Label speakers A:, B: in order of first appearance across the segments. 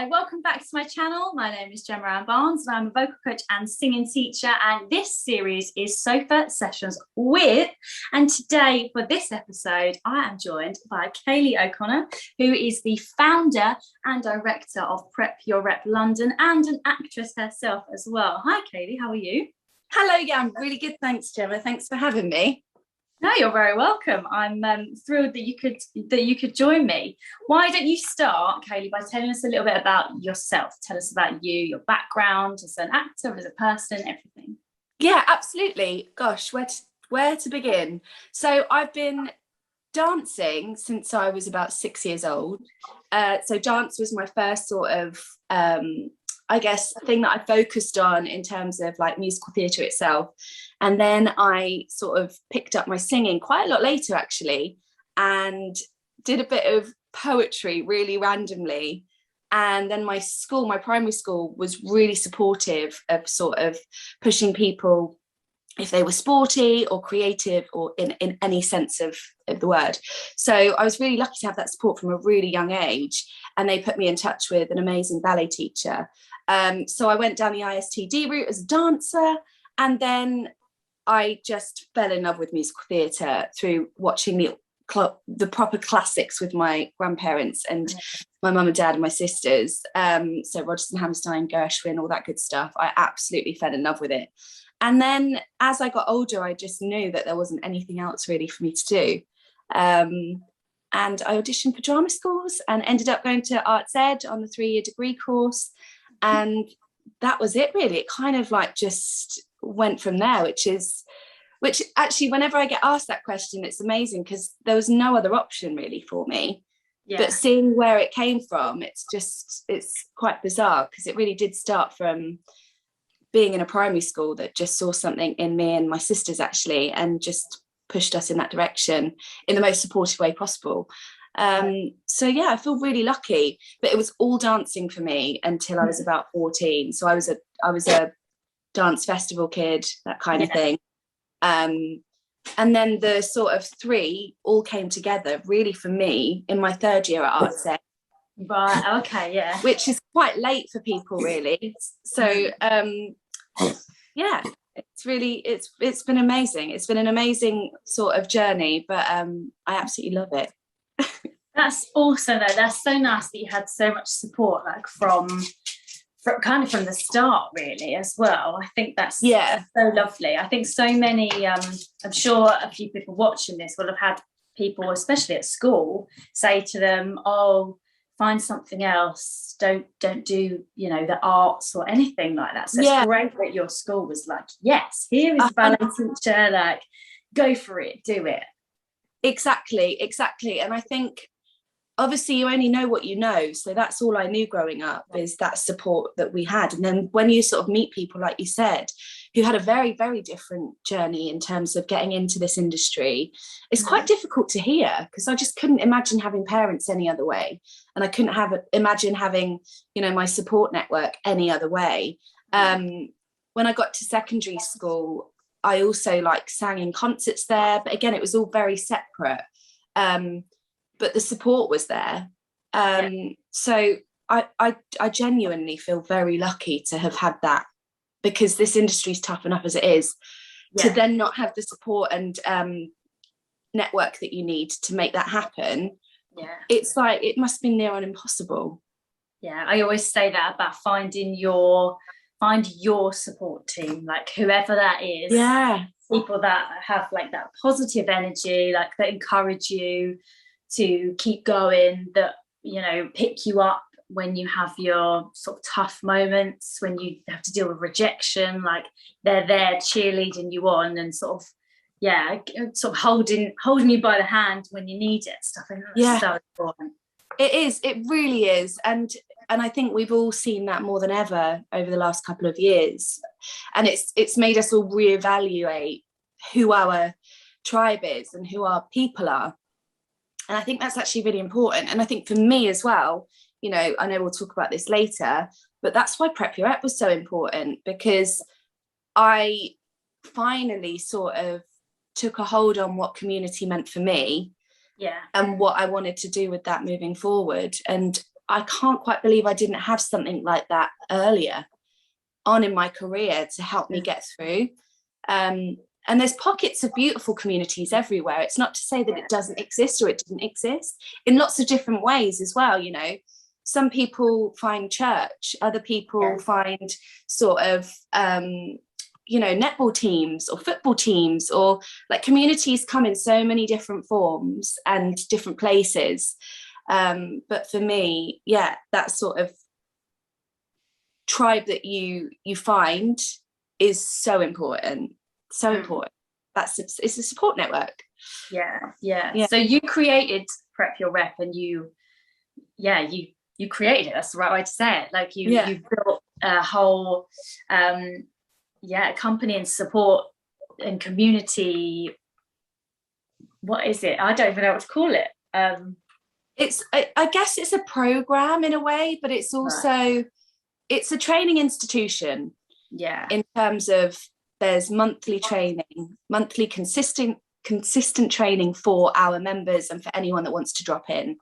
A: Hi, welcome back to my channel. My name is Gemma Ann Barnes and I'm a vocal coach and singing teacher, and this series is Sofa Sessions with, and today for this episode I am joined by Ceili O'Connor, who is the founder and director of Prep Your Rep London and an actress herself as well. Hi Ceili, how are you?
B: Hello, yeah, I'm really good, thanks Gemma, thanks for having me.
A: No, you're very welcome. I'm thrilled that you could join me. Why don't you start, Ceili, by telling us a little bit about yourself? Tell us about you, your background as an actor, as a person, everything.
B: Yeah, absolutely. Gosh, where to begin? So I've been dancing since I was about 6 years old. So dance was my first sort of I guess thing that I focused on in terms of like musical theatre itself. And then I sort of picked up my singing quite a lot later actually, and did a bit of poetry really randomly. And then my primary school was really supportive of sort of pushing people if they were sporty or creative or in any sense of the word. So I was really lucky to have that support from a really young age, and they put me in touch with an amazing ballet teacher. So I went down the ISTD route as a dancer, and then I just fell in love with musical theatre through watching the proper classics with my grandparents and my mum and dad and my sisters. So Rodgers and Hammerstein, Gershwin, all that good stuff. I absolutely fell in love with it. And then as I got older, I just knew that there wasn't anything else really for me to do. And I auditioned for drama schools and ended up going to Arts Ed on the 3-year degree course. And that was it really. It kind of like just went from there, which actually whenever I get asked that question, it's amazing because there was no other option really for me. Yeah. But seeing where it came from, it's quite bizarre because it really did start from being in a primary school that just saw something in me and my sisters actually, and just pushed us in that direction in the most supportive way possible. So yeah, I feel really lucky, but it was all dancing for me until I was about 14. So I was a dance festival kid, that kind of thing. And then the sort of three all came together really for me in my third year at Arts Ed.
A: Right, okay, yeah.
B: Which is quite late for people really. So yeah, it's been amazing. It's been an amazing sort of journey, but I absolutely love it.
A: That's also though, that's so nice that you had so much support, like from kind of from the start really as well. I think that's so lovely. I think so many I'm sure a few people watching this will have had people, especially at school, say to them, oh, find something else, don't do, you know, the arts or anything like that. So it's great that your school was like, yes, here is a ballet teacher, like go for it, do it.
B: Exactly. And I think obviously you only know what you know, so that's all I knew growing up, is that support that we had. And then when you sort of meet people, like you said, who had a very, very different journey in terms of getting into this industry, it's quite difficult to hear, because I just couldn't imagine having parents any other way, and I couldn't imagine having, you know, my support network any other way. When I got to secondary school, I also like sang in concerts there, but again it was all very separate. But the support was there. So I genuinely feel very lucky to have had that, because this industry is tough enough as it is, to then not have the support and network that you need to make that happen. It's like, it must be near on impossible.
A: I always say that about find your support team, like whoever that is. People that have like that positive energy, like that encourage you to keep going, that, you know, pick you up when you have your sort of tough moments, when you have to deal with rejection, like they're there cheerleading you on and sort of holding you by the hand when you need it, stuff. I think that's so important.
B: It really is. And I think we've all seen that more than ever over the last couple of years, and it's made us all reevaluate who our tribe is and who our people are. And I think that's actually really important. And I think for me as well, you know, I know we'll talk about this later, but that's why Prep Your Rep was so important, because I finally sort of took a hold on what community meant for me, and what I wanted to do with that moving forward. And I can't quite believe I didn't have something like that earlier on in my career to help me get through. And there's pockets of beautiful communities everywhere. It's not to say that it doesn't exist or it didn't exist in lots of different ways as well. You know, some people find church, other people find sort of, you know, netball teams or football teams, or like communities come in so many different forms and different places. But for me, yeah, that sort of tribe that you find is so important. So important. It's a support network.
A: Yeah. So you created Prep Your Rep, and you created it. That's the right way to say it. Like you built a whole company and support and community. What is it? I don't even know what to call it.
B: I guess it's a program in a way, but it's also it's a training institution.
A: Yeah.
B: In terms of there's monthly training, monthly consistent training for our members and for anyone that wants to drop in.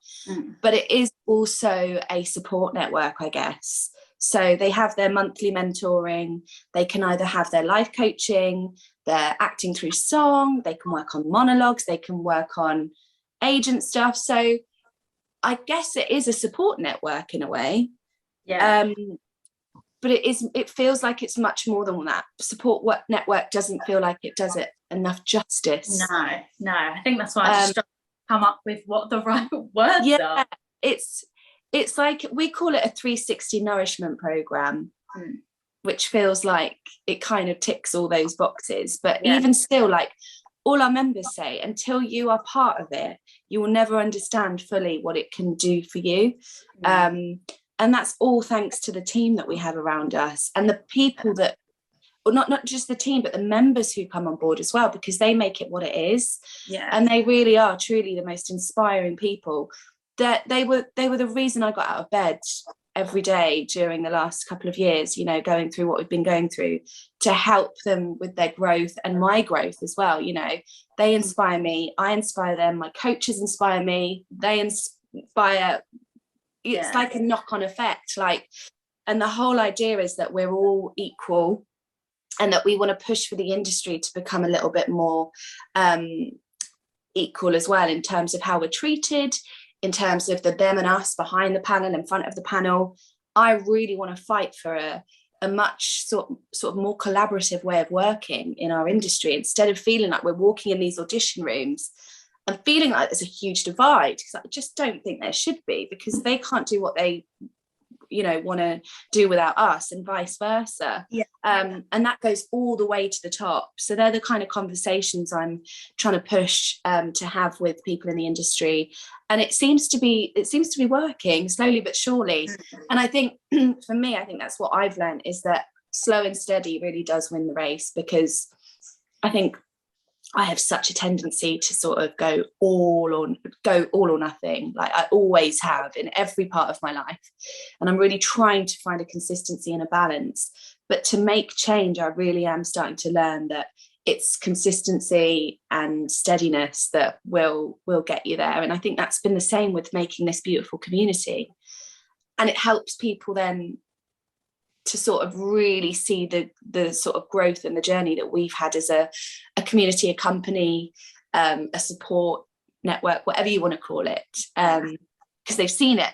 B: But it is also a support network, I guess. So they have their monthly mentoring. They can either have their life coaching, their acting through song, they can work on monologues, they can work on agent stuff. So I guess it is a support network in a way. But it feels like it's much more than that. Support network doesn't feel like it does it enough justice.
A: No. I think that's why I just come up with what the right words are.
B: It's like we call it a 360 nourishment program, which feels like it kind of ticks all those boxes. But even still, like all our members say, until you are part of it, you will never understand fully what it can do for you. And that's all thanks to the team that we have around us and the people that, or not just the team, but the members who come on board as well, because they make it what it is. And they really are truly the most inspiring people. That they were the reason I got out of bed every day during the last couple of years, you know, going through what we've been going through, to help them with their growth and my growth as well. You know, they inspire me, I inspire them, my coaches inspire me, they inspire. It's like a knock-on effect, like, and the whole idea is that we're all equal and that we want to push for the industry to become a little bit more equal as well, in terms of how we're treated, in terms of the them and us behind the panel, in front of the panel. I really want to fight for a much sort of more collaborative way of working in our industry, instead of feeling like we're walking in these audition rooms and feeling like there's a huge divide, because I just don't think there should be, because they can't do what they, you know, want to do without us, and vice versa. And that goes all the way to the top. So they're the kind of conversations I'm trying to push to have with people in the industry, and it seems to be working slowly but surely. And I think for me, I think that's what I've learned, is that slow and steady really does win the race, because I think I have such a tendency to sort of go all or nothing, like I always have in every part of my life. And I'm really trying to find a consistency and a balance. But to make change, I really am starting to learn that it's consistency and steadiness that will get you there. And I think that's been the same with making this beautiful community. And it helps people then to sort of really see the sort of growth and the journey that we've had as a community, a company, a support network, whatever you want to call it, because they've seen it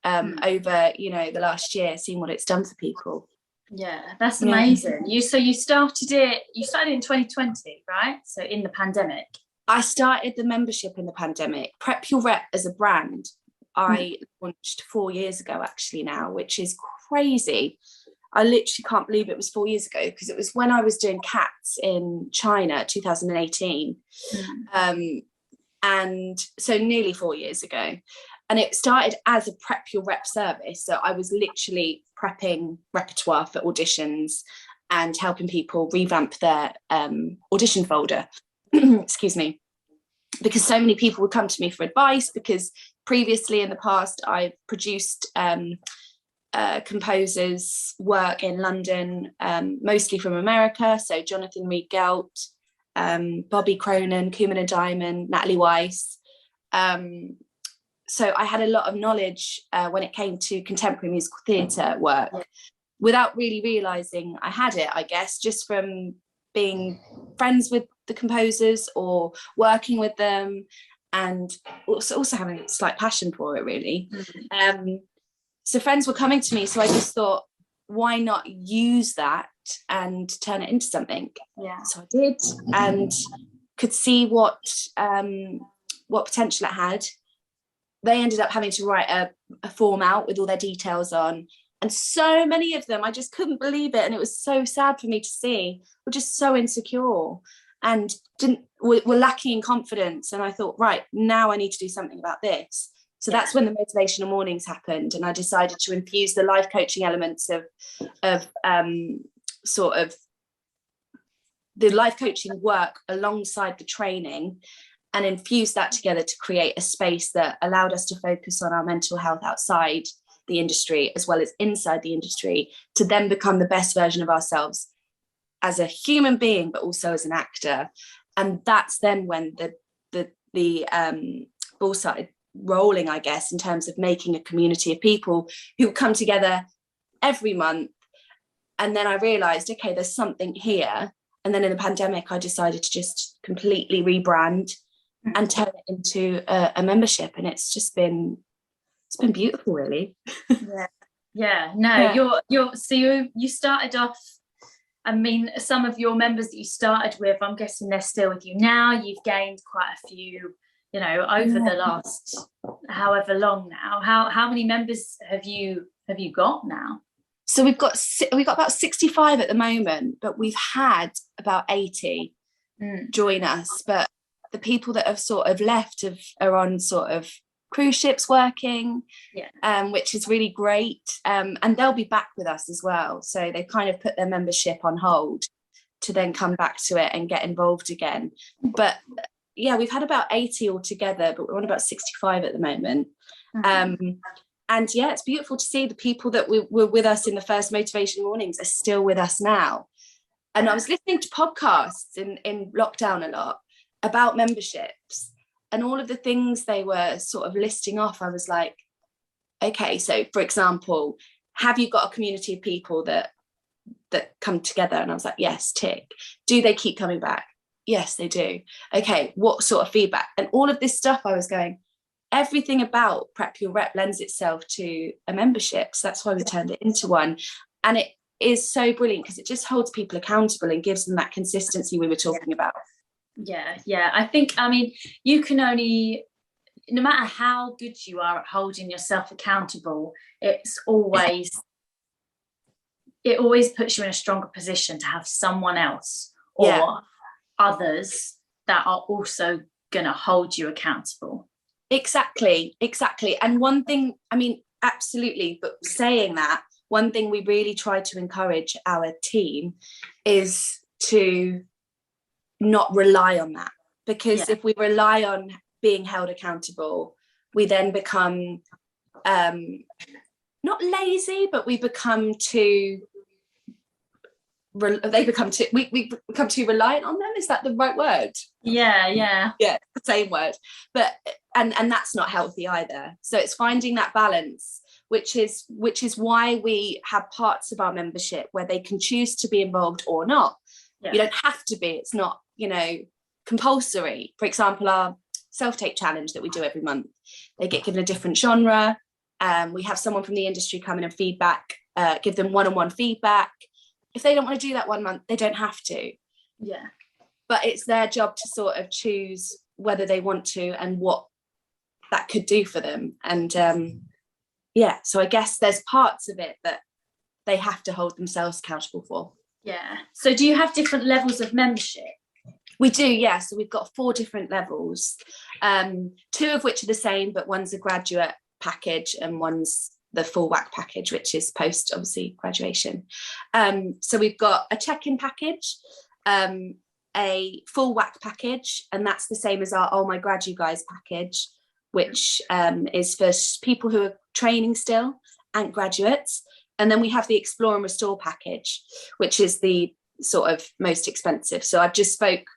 B: over, you know, the last year, seen what it's done for people.
A: Yeah, that's amazing. You started it in 2020, right? So in the pandemic.
B: I started the membership in the pandemic. Prep Your Rep as a brand, I launched 4 years ago actually now, which is crazy. I literally can't believe it was 4 years ago, because it was when I was doing Cats in China, 2018. And so nearly 4 years ago. And it started as a Prep Your Rep service. So I was literally prepping repertoire for auditions and helping people revamp their audition folder. Excuse me. Because so many people would come to me for advice, because previously in the past I've produced composers' work in London, mostly from America. So Jonathan Reed-Gelt, Bobby Cronin, Kuman and Diamond, Natalie Weiss. so I had a lot of knowledge when it came to contemporary musical theatre work, without really realising I had it, I guess, just from being friends with the composers or working with them, and also having a slight passion for it, really. So friends were coming to me, so I just thought, why not use that and turn it into something? So I did, and could see what potential it had. They ended up having to write a form out with all their details on, and so many of them, I just couldn't believe it, and it was so sad for me to see, were just so insecure and were lacking in confidence. And I thought, right, now I need to do something about this. So that's when the motivational mornings happened, and I decided to infuse the life coaching elements of sort of the life coaching work alongside the training, and infuse that together to create a space that allowed us to focus on our mental health outside the industry as well as inside the industry, to then become the best version of ourselves as a human being, but also as an actor. And that's then when the ball started rolling, I guess, in terms of making a community of people who come together every month. And then I realized, okay, there's something here. And then in the pandemic, I decided to just completely rebrand and turn it into a membership. And it's been beautiful, really.
A: You started off, I mean, some of your members that you started with, I'm guessing they're still with you now. You've gained quite a few, over the last however long now. How many members have you got now?
B: So we've got about 65 at the moment, but we've had about 80 join us. But the people that have sort of left are on sort of cruise ships working, which is really great. And they'll be back with us as well. So they kind of put their membership on hold to then come back to it and get involved again. But yeah, we've had about 80 altogether, but we're on about 65 at the moment. And yeah, it's beautiful to see the people that were with us in the first motivation mornings are still with us now. And I was listening to podcasts in lockdown a lot about memberships, and all of the things they were sort of listing off. I was like, okay, so for example, have you got a community of people that come together? And I was like, yes, tick. Do they keep coming back? Yes, they do. Okay, what sort of feedback? And all of this stuff, I was going, everything about Prep Your Rep lends itself to a membership. So that's why we turned it into one. And it is so brilliant because it just holds people accountable and gives them that consistency we were talking about.
A: Yeah. I think, I mean, you can only, no matter how good you are at holding yourself accountable, it always puts you in a stronger position to have someone else or others that are also going to hold you accountable.
B: Exactly. And one thing, I mean, absolutely, but saying that, one thing we really try to encourage our team is to not rely on that, because if we rely on being held accountable, we then become not lazy, but we become too reliant on them. Is that the right word?
A: Yeah,
B: the same word. But and that's not healthy either. So it's finding that balance, which is why we have parts of our membership where they can choose to be involved or not. You don't have to be. It's not compulsory. For example, our self-tape challenge that we do every month, they get given a different genre. We have someone from the industry come in and give them one-on-one feedback. If they don't want to do that 1 month, they don't have to. But it's their job to sort of choose whether they want to and what that could do for them. And so I guess there's parts of it that they have to hold themselves accountable for.
A: So do you have different levels of membership?
B: We do, so we've got 4 different levels, 2 of which are the same, but one's a graduate package and one's the full whack package, which is post obviously graduation. So we've got a check-in package, a full whack package, and that's the same as our Oh My Grad You Guys package, which is for people who are training still and graduates. And then we have the Explore and Restore package, which is the sort of most expensive. So I've just spoke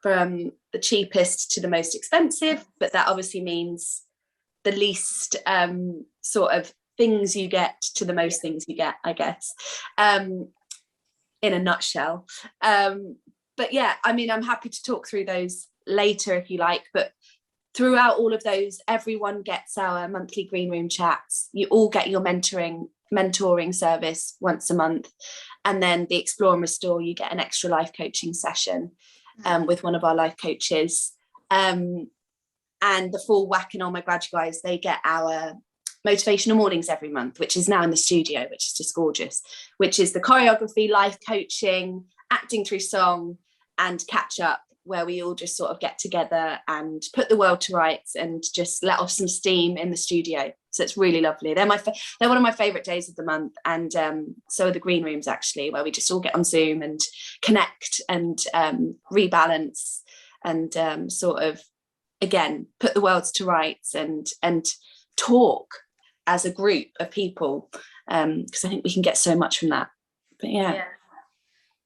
B: from the cheapest to the most expensive, but that obviously means the least sort of things you get to the most things you get, I guess, in a nutshell. But yeah, I mean, I'm happy to talk through those later if you like, but throughout all of those, everyone gets our monthly green room chats. You all get your mentoring service once a month, and then the Explore and Restore, you get an extra life coaching session with one of our life coaches, and the full whacking on my graduate guys, they get our motivational mornings every month, which is now in the studio, which is just gorgeous, which is the choreography, life coaching, acting through song, and catch up, where we all just sort of get together and put the world to rights and just let off some steam in the studio. So it's really lovely. They're one of my favorite days of the month. And so are the green rooms, actually, where we just all get on Zoom and connect and rebalance and sort of, again, put the worlds to rights and talk as a group of people, because I think we can get so much from that. But yeah.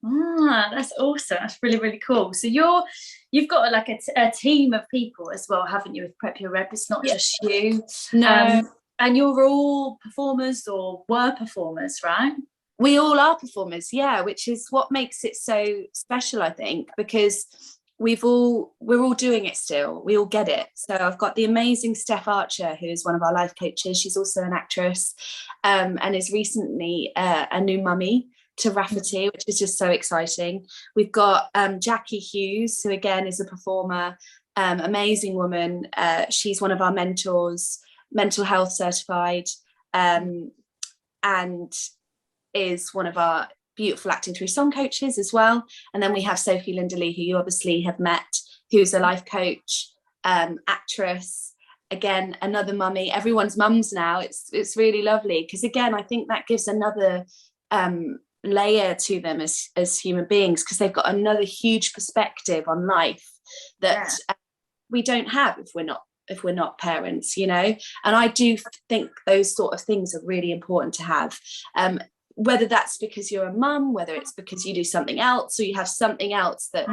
A: That's awesome. That's really, really cool. So you've got like a team of people as well, haven't you, with Prep Your Rep? It's not just you.
B: No.
A: And you're all performers or were performers, right?
B: We all are performers, yeah, which is what makes it so special, I think, because we're all doing it still. We all get it. So I've got the amazing Steph Archer, who is one of our life coaches. She's also an actress, and is recently a new mummy to Rafferty, which is just so exciting. We've got Jackie Hughes, who again is a performer, amazing woman. She's one of our mentors, mental health certified, and is one of our beautiful acting through song coaches as well. And then we have Sophie Linderley, who you obviously have met, who's a life coach, actress, again, another mummy. Everyone's mums now. It's really lovely, because again, I think that gives another layer to them as human beings, because they've got another huge perspective on life that we don't have if we're not parents, you know. And I do think those sort of things are really important to have, whether that's because you're a mum, whether it's because you do something else, or you have something else that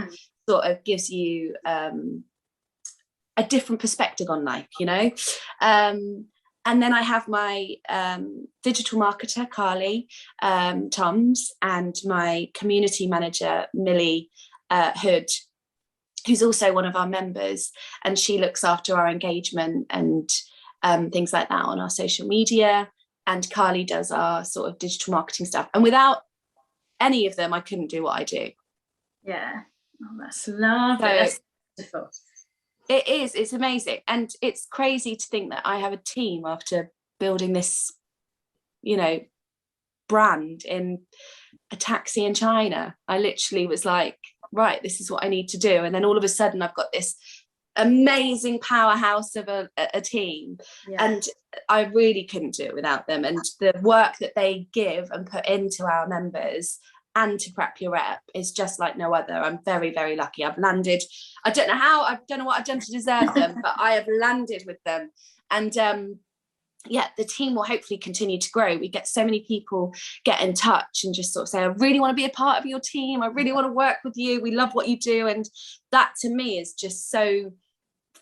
B: sort of gives you a different perspective on life, you know. And then I have my digital marketer, Carly Toms, and my community manager, Millie Hood, who's also one of our members. And she looks after our engagement and things like that on our social media. And Carly does our sort of digital marketing stuff. And without any of them, I couldn't do what I do.
A: Yeah. Oh, that's lovely.
B: So,
A: that's beautiful.
B: It is, it's amazing. And it's crazy to think that I have a team after building this, you know, brand in a taxi in China. I literally was like, right, this is what I need to do. And then all of a sudden I've got this amazing powerhouse of a team. And I really couldn't do it without them. And the work that they give and put into our members and to Prep Your Rep is just like no other. I'm very, very lucky. I've landed, I don't know what I've done to deserve them, but I have landed with them. And the team will hopefully continue to grow. We get so many people get in touch and just sort of say, I really want to be a part of your team. I really want to work with you. We love what you do. And that to me is just so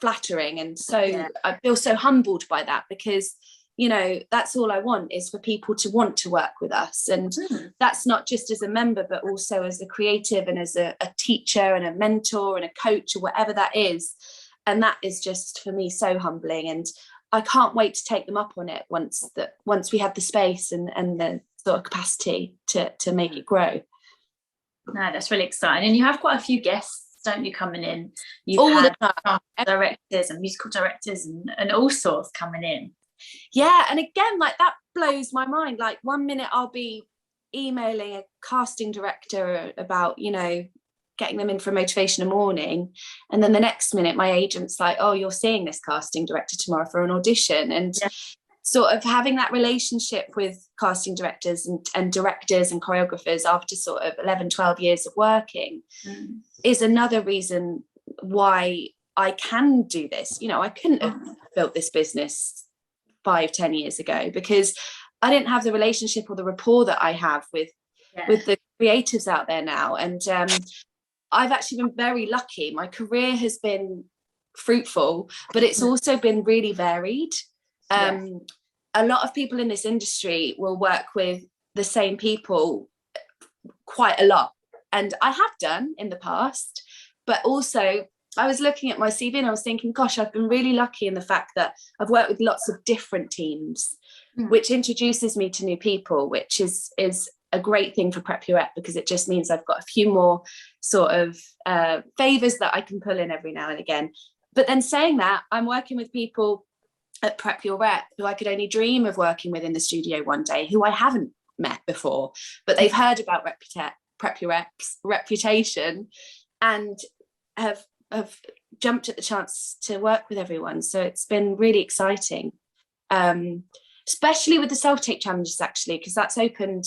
B: flattering. And so I feel so humbled by that, because you know, that's all I want, is for people to want to work with us. And that's not just as a member, but also as a creative and as a teacher and a mentor and a coach or whatever that is. And that is just for me so humbling. And I can't wait to take them up on it once we have the space and the sort of capacity to make it grow.
A: No, that's really exciting. And you have quite a few guests, don't you, coming in? You've
B: all
A: had
B: the time.
A: Directors and musical directors and all sorts coming in.
B: Yeah, and again, like that blows my mind. Like one minute I'll be emailing a casting director about, you know, getting them in for a motivational morning, and then the next minute my agent's like, oh, you're seeing this casting director tomorrow for an audition. And sort of having that relationship with casting directors and directors and choreographers after sort of 11-12 years of working is another reason why I can do this. You know, I couldn't have built this business 5-10 years ago, because I didn't have the relationship or the rapport that I have with the creatives out there now. And I've actually been very lucky. My career has been fruitful, but it's also been really varied. A lot of people in this industry will work with the same people quite a lot, and I have done in the past, but also I was looking at my CV and I was thinking, gosh, I've been really lucky in the fact that I've worked with lots of different teams, which introduces me to new people, which is a great thing for Prep Your Rep, because it just means I've got a few more sort of favours that I can pull in every now and again. But then saying that, I'm working with people at Prep Your Rep who I could only dream of working with in the studio one day, who I haven't met before, but they've heard about Prep Your Rep's reputation and have jumped at the chance to work with everyone. So it's been really exciting, especially with the self-tape challenges, actually, because that's opened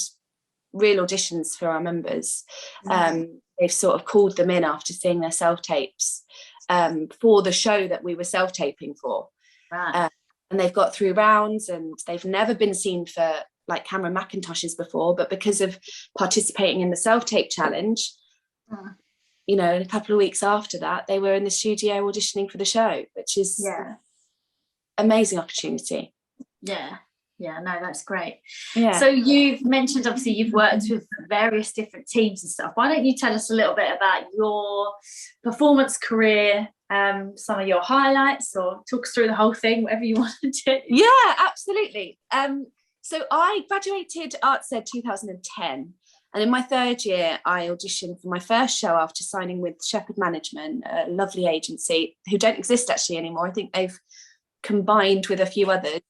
B: real auditions for our members. They've sort of called them in after seeing their self-tapes for the show that we were self-taping for.
A: Right.
B: And they've got through rounds, and they've never been seen for like Cameron Macintoshes before, but because of participating in the self-tape challenge, you know, a couple of weeks after that, they were in the studio auditioning for the show, which is amazing opportunity.
A: Yeah, no, that's great.
B: Yeah.
A: So you've mentioned, obviously, you've worked with various different teams and stuff. Why don't you tell us a little bit about your performance career, some of your highlights, or talk us through the whole thing, whatever you want to do.
B: Yeah, absolutely. So I graduated Arts Ed 2010. And in my third year, I auditioned for my first show after signing with Shepherd Management, a lovely agency who don't exist actually anymore. I think they've combined with a few others.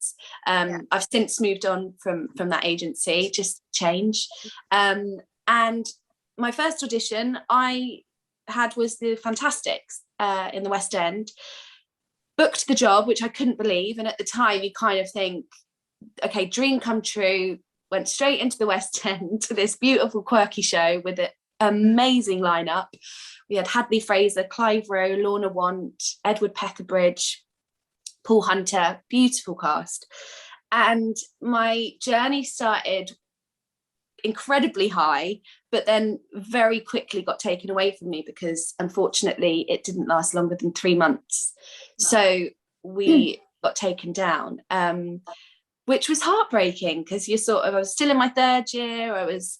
B: I've since moved on from that agency, just change. And my first audition I had was the Fantastics in the West End. Booked the job, which I couldn't believe. And at the time, you kind of think, okay, dream come true. Went straight into the West End to this beautiful, quirky show with an amazing lineup. We had Hadley Fraser, Clive Rowe, Lorna Want, Edward Peckerbridge, Paul Hunter, beautiful cast. And my journey started incredibly high, but then very quickly got taken away from me because unfortunately it didn't last longer than 3 months. No. So we got taken down, which was heartbreaking because I was still in my third year. I was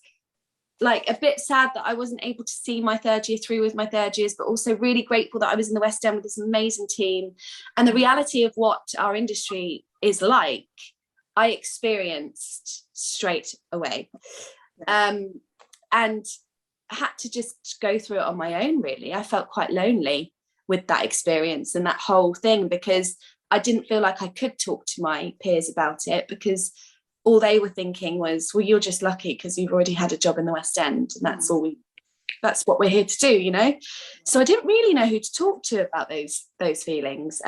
B: like a bit sad that I wasn't able to see my third year through with my third years, but also really grateful that I was in the West End with this amazing team. And the reality of what our industry is like, I experienced straight away. And had to just go through it on my own, really. I felt quite lonely with that experience and that whole thing because I didn't feel like I could talk to my peers about it because all they were thinking was, well, you're just lucky because you've already had a job in the West End and that's what we're here to do, you know? So I didn't really know who to talk to about those feelings.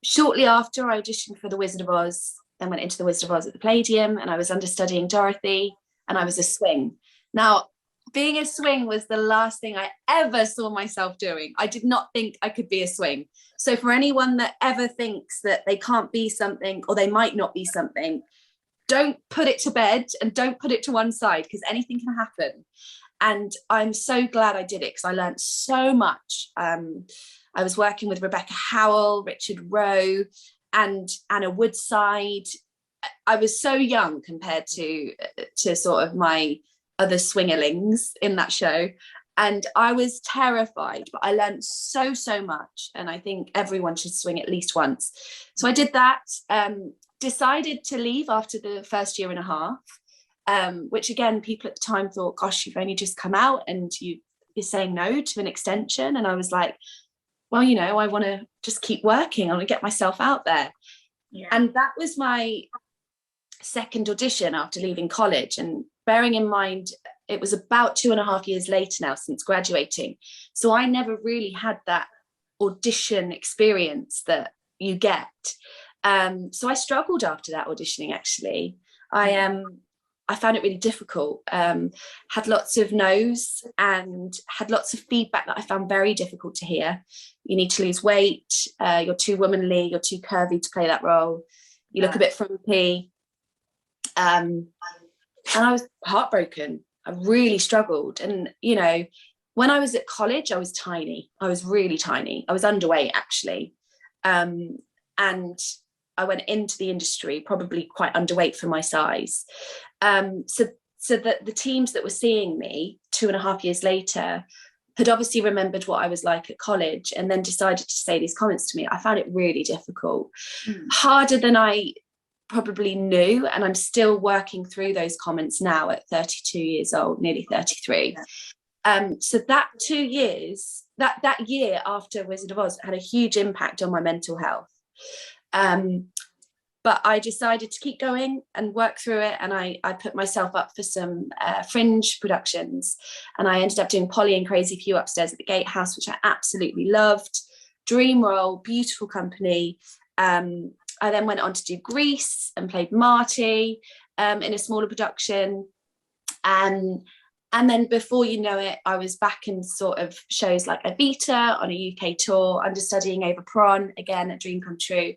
B: Shortly after, I auditioned for The Wizard of Oz, then went into The Wizard of Oz at the Palladium, and I was understudying Dorothy, and I was a swing. Now, being a swing was the last thing I ever saw myself doing. I did not think I could be a swing. So for anyone that ever thinks that they can't be something or they might not be something, don't put it to bed and don't put it to one side because anything can happen. And I'm so glad I did it because I learned so much. I was working with Rebecca Howell, Richard Rowe, and Anna Woodside. I was so young compared to sort of my other swingerlings in that show, and I was terrified, but I learned so much, and I think everyone should swing at least once. So I did that, decided to leave after the first year and a half, which again, people at the time thought, gosh, you've only just come out and you're saying no to an extension. And I was like, well, you know, I want to just keep working, I want to get myself out there. And that was my second audition after leaving college. And bearing in mind, it was about 2.5 years later now since graduating. So I never really had that audition experience that you get. So I struggled after that auditioning, actually. I found it really difficult, had lots of no's and had lots of feedback that I found very difficult to hear. You need to lose weight, you're too womanly, you're too curvy to play that role, you look a bit frumpy. And I was heartbroken. I really struggled. And, you know, when I was at college, I was tiny. I was really tiny. I was underweight, actually. And I went into the industry probably quite underweight for my size. So that the teams that were seeing me 2.5 years later had obviously remembered what I was like at college and then decided to say these comments to me. I found it really difficult, harder than I probably knew. And I'm still working through those comments now at 32 years old, nearly 33. So that 2 years, that year after Wizard of Oz had a huge impact on my mental health. But I decided to keep going and work through it. And I put myself up for some fringe productions. And I ended up doing Polly and Crazy for You upstairs at the Gatehouse, which I absolutely loved. Dream role, beautiful company. I then went on to do Grease and played Marty in a smaller production. And then before you know it, I was back in sort of shows like Evita on a UK tour, understudying Ava Peron, again, a dream come true.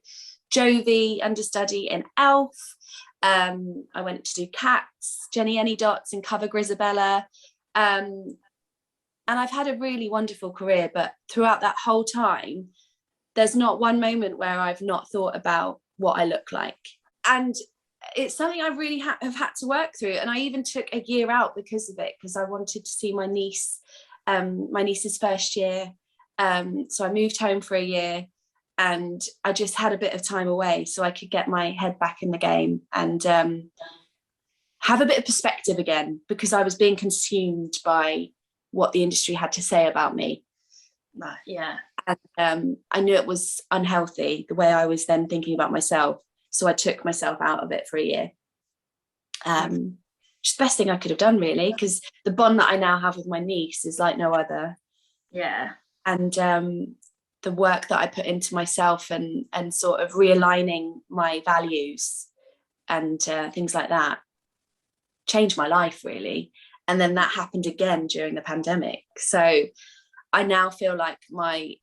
B: Jovi, understudy in Elf. I went to do Cats, Jenny Any Dots and cover Grisabella. And I've had a really wonderful career, but throughout that whole time, there's not one moment where I've not thought about what I look like. And it's something I really have had to work through. And I even took a year out because of it, because I wanted to see my niece, my niece's first year. So I moved home for a year. And I just had a bit of time away so I could get my head back in the game and have a bit of perspective again, because I was being consumed by what the industry had to say about me.
A: Yeah.
B: And I knew it was unhealthy, the way I was then thinking about myself. So I took myself out of it for a year. Just the best thing I could have done, really, because the bond that I now have with my niece is like no other.
A: Yeah.
B: And the work that I put into myself and sort of realigning my values and things like that changed my life, really. And then that happened again during the pandemic. So I now feel like my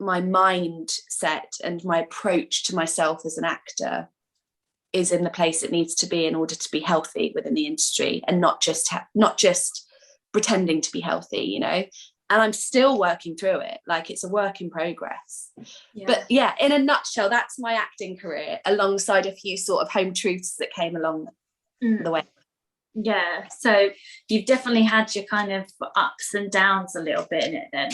B: mindset and my approach to myself as an actor is in the place it needs to be in order to be healthy within the industry, and not just pretending to be healthy, you know. And I'm still working through it, like it's a work in progress. Yeah. But yeah, in a nutshell, that's my acting career, alongside a few sort of home truths that came along the way.
A: Yeah, so you've definitely had your kind of ups and downs a little bit in it then.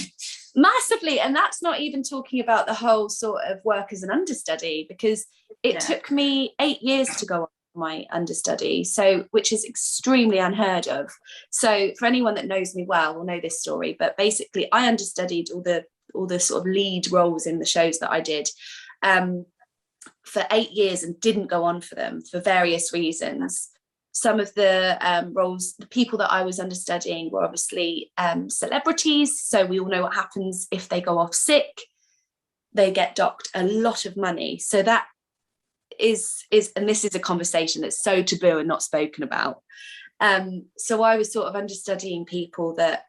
B: Massively. And that's not even talking about the whole sort of work as an understudy, because it took me 8 years to go on my understudy, so which is extremely unheard of. So for anyone that knows me well will know this story, but basically I understudied all the sort of lead roles in the shows that I did for 8 years and didn't go on for them for various reasons. Some of the roles, the people that I was understudying were obviously celebrities, so we all know what happens if they go off sick. They get docked a lot of money. So that is and this is a conversation that's so taboo and not spoken about. So I was sort of understudying people that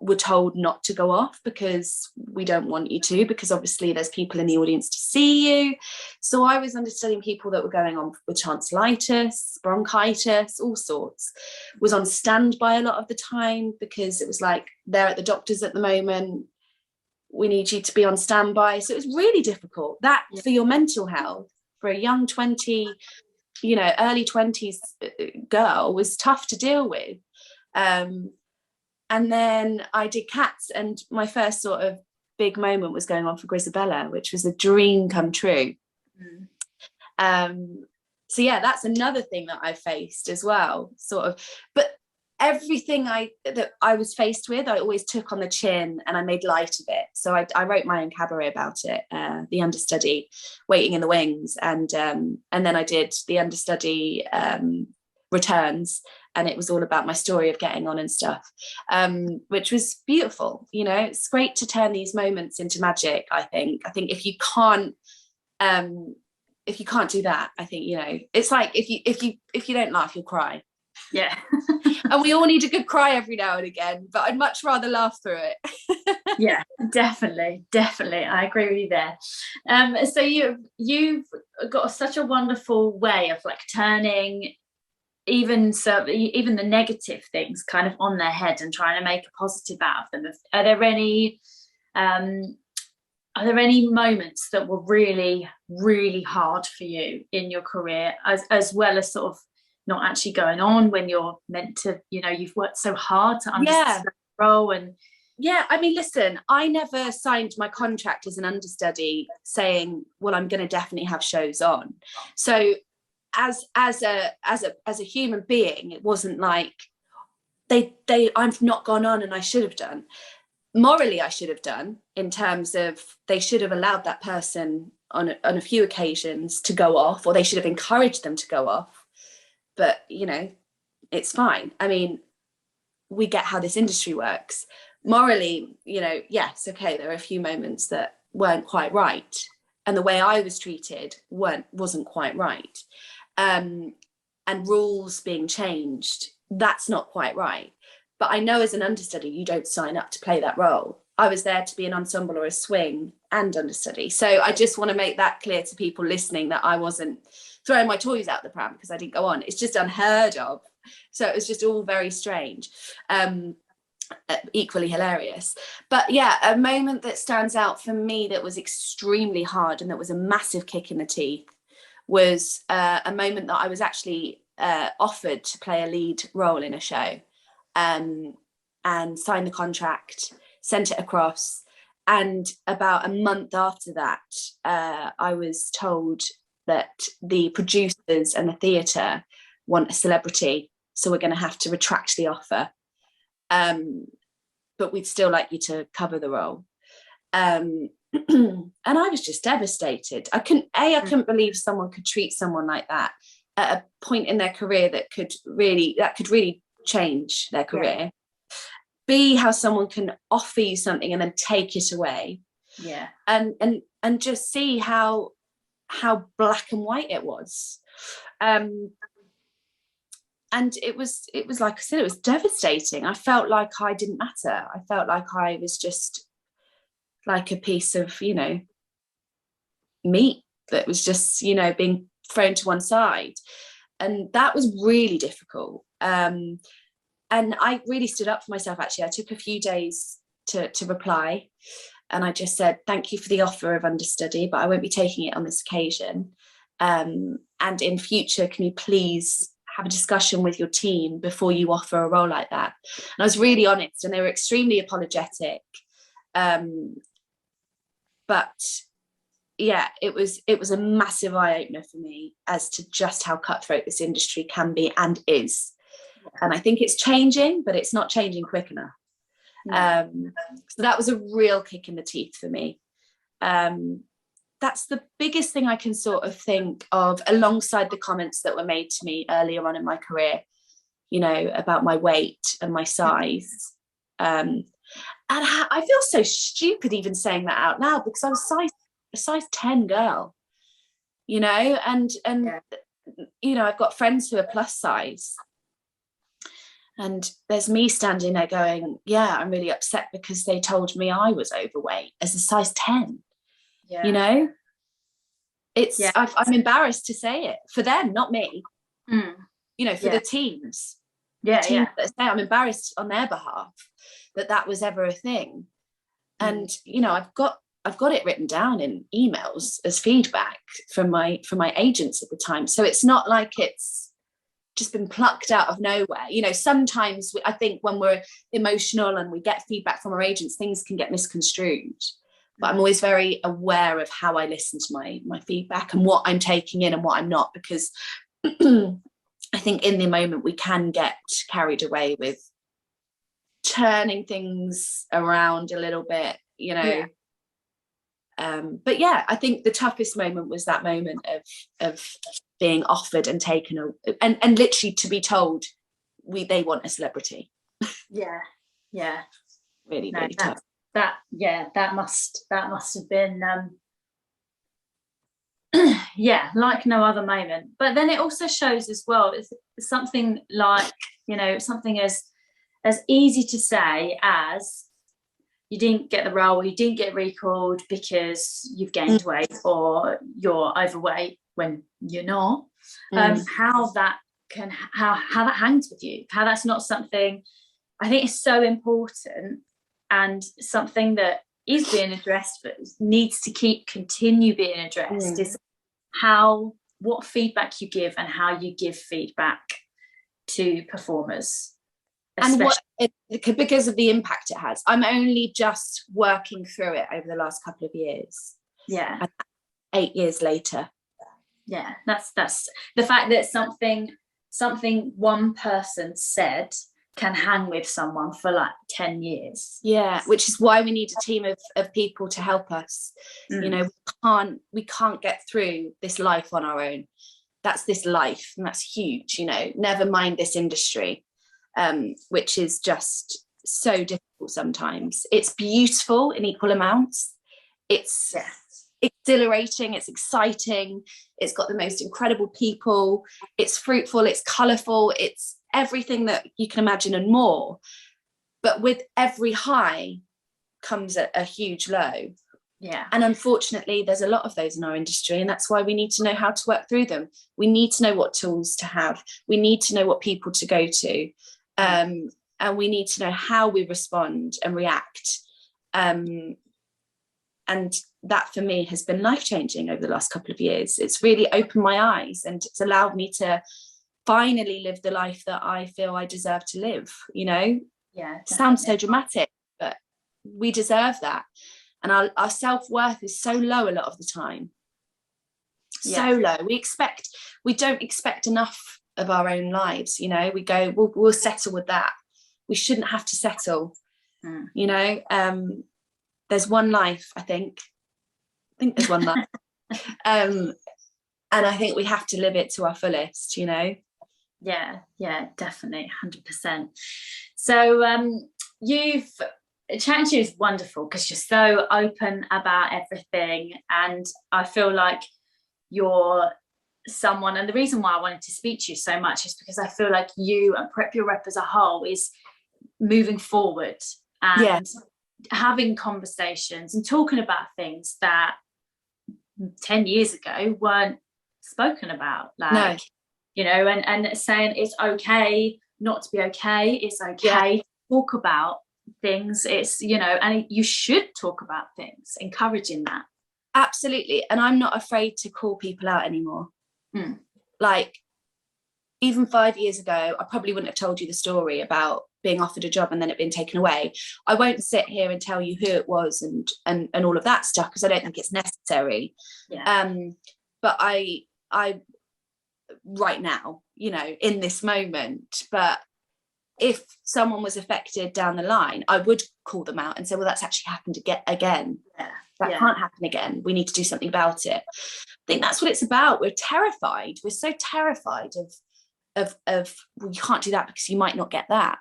B: were told not to go off because we don't want you to, because obviously there's people in the audience to see you. So I was understudying people that were going on with tonsillitis, bronchitis, all sorts. Was on standby a lot of the time because it was like, they're at the doctor's at the moment, we need you to be on standby. So it was really difficult. That for your mental health, for a young 20, you know, early 20s girl, was tough to deal with. And then I did Cats, and my first sort of big moment was going on for Grisabella, which was a dream come true. So yeah, that's another thing that I faced as well, sort of. But everything that I was faced with, I always took on the chin and I made light of it. So I wrote my own cabaret about it, the understudy, Waiting in the Wings, and then I did the understudy Returns, and it was all about my story of getting on and stuff, which was beautiful. You know, it's great to turn these moments into magic. I think if you can't do that, I think, you know, it's like if you don't laugh, you'll cry.
A: Yeah.
B: And we all need a good cry every now and again, but I'd much rather laugh through it.
A: Yeah, definitely I agree with you there. So you've got such a wonderful way of like turning even the negative things kind of on their head and trying to make a positive out of them. Are there any are there any moments that were really, really hard for you in your career, as well as sort of not actually going on when you're meant to, you know, you've worked so hard to understand the role? And
B: yeah, I mean, listen, I never signed my contract as an understudy saying, well, I'm going to definitely have shows on. So as a human being, it wasn't like I've not gone on and I should have done. Morally, I should have done, in terms of they should have allowed that person on a few occasions to go off, or they should have encouraged them to go off. But, you know, it's fine. I mean, we get how this industry works. Morally, you know, yes, okay, there are a few moments that weren't quite right. And the way I was treated wasn't quite right. And rules being changed, that's not quite right. But I know as an understudy, you don't sign up to play that role. I was there to be an ensemble or a swing and understudy. So I just want to make that clear to people listening, that I wasn't throwing my toys out the pram because I didn't go on. It's just unheard of. So it was just all very strange, equally hilarious. But yeah, a moment that stands out for me that was extremely hard and that was a massive kick in the teeth was a moment that I was actually offered to play a lead role in a show. And signed the contract, sent it across, and about a month after that, I was told that the producers and the theatre want a celebrity, so we're going to have to retract the offer, but we'd still like you to cover the role. And I was just devastated. I couldn't believe someone could treat someone like that at a point in their career that could really change their career. B, how someone can offer you something and then take it away. And just see how black and white it was. And it was like I said, it was devastating. I felt like I didn't matter. I felt like I was just like a piece of, you know, meat that was just, you know, being thrown to one side. And that was really difficult. And I really stood up for myself, actually. I took a few days to reply. And I just said, thank you for the offer of understudy, but I won't be taking it on this occasion. And in future, can you please have a discussion with your team before you offer a role like that? And I was really honest, and they were extremely apologetic. But yeah, it was a massive eye-opener for me as to just how cutthroat this industry can be and is. And I think it's changing, but it's not changing quick enough. So that was a real kick in the teeth for me. That's the biggest thing I can sort of think of, alongside the comments that were made to me earlier on in my career, you know, about my weight and my size. And I feel so stupid even saying that out loud, because I was a size 10 girl, you know, and you know, I've got friends who are plus size, and there's me standing there going, yeah, I'm really upset because they told me I was overweight as a size 10. You know, it's I'm embarrassed to say it for them, not me. You know, for the teams. That say, I'm embarrassed on their behalf that was ever a thing. And you know, I've got it written down in emails as feedback from my agents at the time. So it's not like it's just been plucked out of nowhere. You know, sometimes I think when we're emotional and we get feedback from our agents, things can get misconstrued. But I'm always very aware of how I listen to my feedback and what I'm taking in and what I'm not, because I think in the moment we can get carried away with turning things around a little bit, you know. But yeah, I think the toughest moment was that moment of being offered and taken and literally to be told they want a celebrity. Really tough.
A: That must have been like no other moment. But then it also shows as well, it's something like, you know, something as easy to say as you didn't get the role, or you didn't get recalled because you've gained weight or you're overweight when you're not. How that hangs with you, how that's not something, I think is so important, and something that is being addressed but needs to continue being addressed is what feedback you give and how you give feedback to performers,
B: and because of the impact it has. I'm only just working through it over the last couple of years.
A: Yeah.
B: And 8 years later.
A: Yeah, that's the fact that something one person said can hang with someone for like 10 years.
B: Yeah, which is why we need a team of people to help us. You know, we can't get through this life on our own. That's this life, and that's huge, you know, never mind this industry, which is just so difficult sometimes. It's beautiful in equal amounts. It's exhilarating, it's exciting, it's got the most incredible people, it's fruitful, it's colourful, it's everything that you can imagine and more. But with every high comes a huge low.
A: Yeah.
B: And unfortunately, there's a lot of those in our industry, and that's why we need to know how to work through them. We need to know what tools to have. We need to know what people to go to. And we need to know how we respond and react. And that for me has been life-changing over the last couple of years. It's really opened my eyes, and it's allowed me to finally live the life that I feel I deserve to live, you know?
A: Yeah.
B: Sounds so dramatic, but we deserve that. And our self-worth is so low a lot of the time. So low. We don't expect enough of our own lives, you know? We go, we'll settle with that. We shouldn't have to settle, you know? There's one life, I think there's one life. And I think we have to live it to our fullest, you know?
A: Yeah, definitely, 100%. So chatting to you is wonderful because you're so open about everything, and I feel like you're someone, and the reason why I wanted to speak to you so much is because I feel like you and Prep Your Rep as a whole is moving forward and having conversations and talking about things that 10 years ago weren't spoken about, like you know, and saying it's okay not to be okay, it's okay to talk about things, it's, you know, and you should talk about things, encouraging that.
B: Absolutely. And I'm not afraid to call people out anymore. Like, even 5 years ago, I probably wouldn't have told you the story about being offered a job and then it being taken away. I won't sit here and tell you who it was and all of that stuff, because I don't think it's necessary. But I right now, you know, in this moment, but if someone was affected down the line, I would call them out and say, well, that's actually happened again. That can't happen again. We need to do something about it. I think that's what it's about. We're terrified. We're so terrified of well, you can't do that because you might not get that.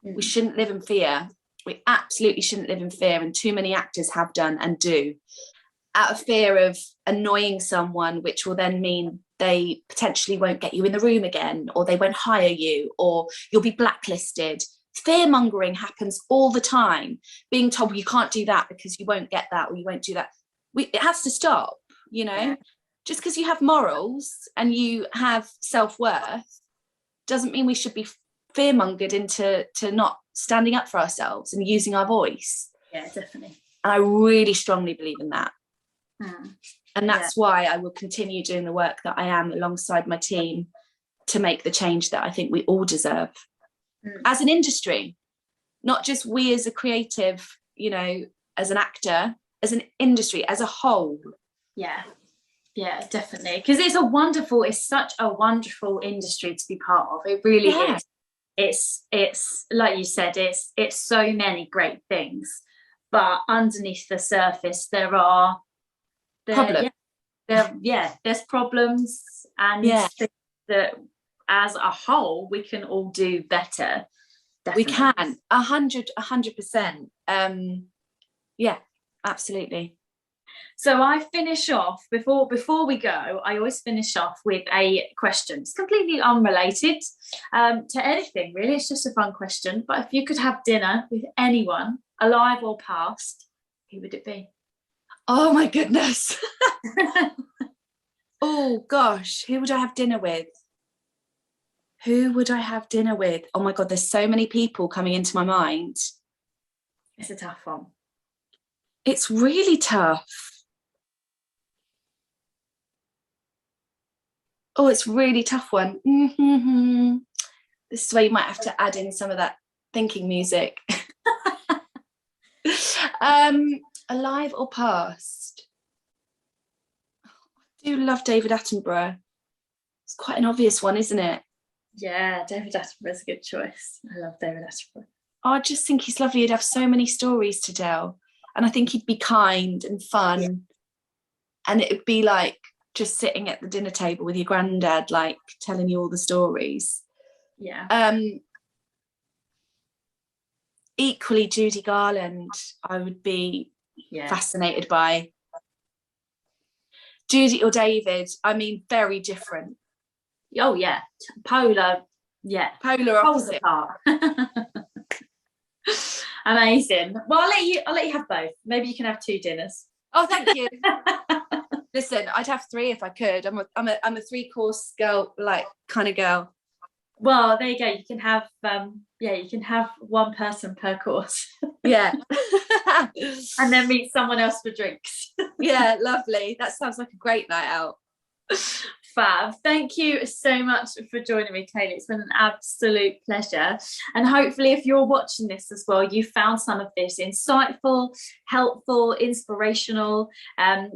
B: We shouldn't live in fear. We absolutely shouldn't live in fear. And too many actors have done and do, out of fear of annoying someone, which will then mean they potentially won't get you in the room again, or they won't hire you, or you'll be blacklisted. Fear mongering happens all the time. Being told, well, you can't do that because you won't get that, or you won't do that. It has to stop, you know. Just because you have morals and you have self-worth doesn't mean we should be fear-mongered into not standing up for ourselves and using our voice.
A: Yeah, definitely.
B: And I really strongly believe in that. And that's why I will continue doing the work that I am alongside my team to make the change that I think we all deserve as an industry, not just we as a creative, you know, as an actor, as an industry, as a whole.
A: Yeah, definitely. Because it's such a wonderful industry to be part of. It really is. It's like you said, it's so many great things, but underneath the surface there are
B: problems.
A: There's problems, and things that as a whole we can all do better. Definitely.
B: We can 100%. Yeah, absolutely.
A: So I finish off before we go. I always finish off with a question. It's completely unrelated to anything, really. It's just a fun question. But if you could have dinner with anyone, alive or past, who would it be?
B: Oh my goodness. Oh gosh, who would I have dinner with? Who would I have dinner with? Oh my God, there's so many people coming into my mind.
A: It's a tough one.
B: It's really tough. Oh, it's a really tough one. Mm-hmm. This is where you might have to add in some of that thinking music. Alive or past? I do love David Attenborough. It's quite an obvious one, isn't it?
A: Yeah, David Attenborough's a good choice. I love David Attenborough.
B: I just think he's lovely. He'd have so many stories to tell. And I think he'd be kind and fun. Yeah. And it would be like just sitting at the dinner table with your granddad, like telling you all the stories.
A: Yeah.
B: Equally, Judy Garland, I would be fascinated by. Judy or David, I mean, very different.
A: Oh yeah, polar
B: opposite.
A: Amazing. Well, I'll let you have both. Maybe you can have 2 dinners.
B: Oh, thank you. Listen, I'd have 3 if I could. I'm a 3-course girl, like kind of girl.
A: Well, there you go. You can have you can have 1 person per course.
B: Yeah.
A: And then meet someone else for drinks.
B: Yeah, lovely. That sounds like a great night out.
A: Fab. Thank you so much for joining me, Ceili. It's been an absolute pleasure. And hopefully if you're watching this as well, you found some of this insightful, helpful, inspirational.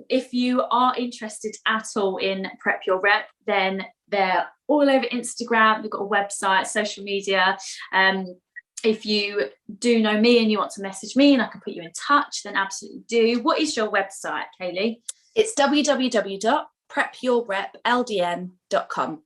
A: If you are interested at all in Prep Your Rep, then they're all over Instagram. We've got a website, social media. If you do know me and you want to message me and I can put you in touch, then absolutely do. What is your website, Ceili?
B: It's www.prepyourrepldn.com.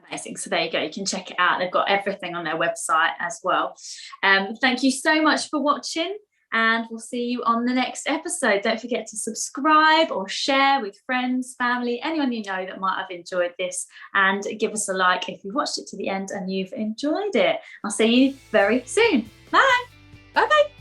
A: Amazing. So there you go. You can check it out. They've got everything on their website as well. Thank you so much for watching, and we'll see you on the next episode. Don't forget to subscribe or share with friends, family, anyone you know that might have enjoyed this, and give us a like if you watched it to the end and you've enjoyed it. I'll see you very soon. Bye.
B: Bye-bye.